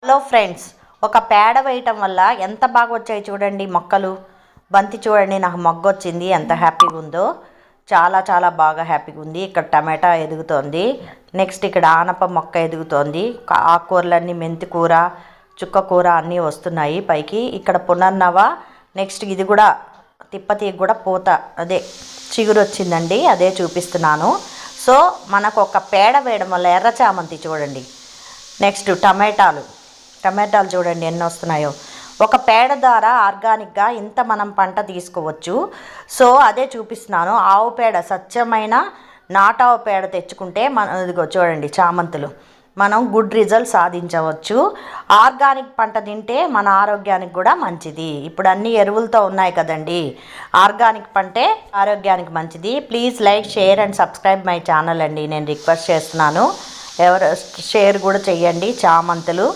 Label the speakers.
Speaker 1: Hello friends, ఒక పేడ వేయటం వల్ల ఎంత బాగా వచ్చాయి చూడండి మొక్కలు. బంతి చూడండి, నాకు మొగ్గ వచ్చింది, ఎంత హ్యాపీగా ఉందో. చాలా చాలా బాగా హ్యాపీగా ఉంది. ఇక్కడ టమాటా ఎదుగుతోంది. నెక్స్ట్ ఇక్కడ ఆనప మొక్క ఎదుగుతోంది. ఆకుకూరలన్నీ మెంతి కూర, చుక్క కూర అన్నీ వస్తున్నాయి పైకి. ఇక్కడ పునర్నవ. నెక్స్ట్ ఇది కూడా తిప్పతీగ కూడా పూత, అదే చిగురు వచ్చిందండి, అదే చూపిస్తున్నాను. సో మనకు ఒక పేడ వేయడం వల్ల ఎర్ర చామంతి చూడండి. నెక్స్ట్ టమాటాలు చూడండి ఎన్ని వస్తున్నాయో. ఒక పేడ ద్వారా ఆర్గానిక్గా ఇంత మనం పంట తీసుకోవచ్చు. సో అదే చూపిస్తున్నాను. ఆవు పేడ, స్వచ్ఛమైన నాటావు పేడ తెచ్చుకుంటే ఇదిగో చూడండి చామంతులు, మనం గుడ్ రిజల్ట్ సాధించవచ్చు. ఆర్గానిక్ పంట తింటే మన ఆరోగ్యానికి కూడా మంచిది. ఇప్పుడు అన్ని ఎరువులతో ఉన్నాయి కదండి. ఆర్గానిక్ పంటే ఆరోగ్యానికి మంచిది. Please like, share and subscribe my channel అండి, నేను రిక్వెస్ట్ చేస్తున్నాను. ఎవరు షేర్ కూడా చెయ్యండి. చామంతులు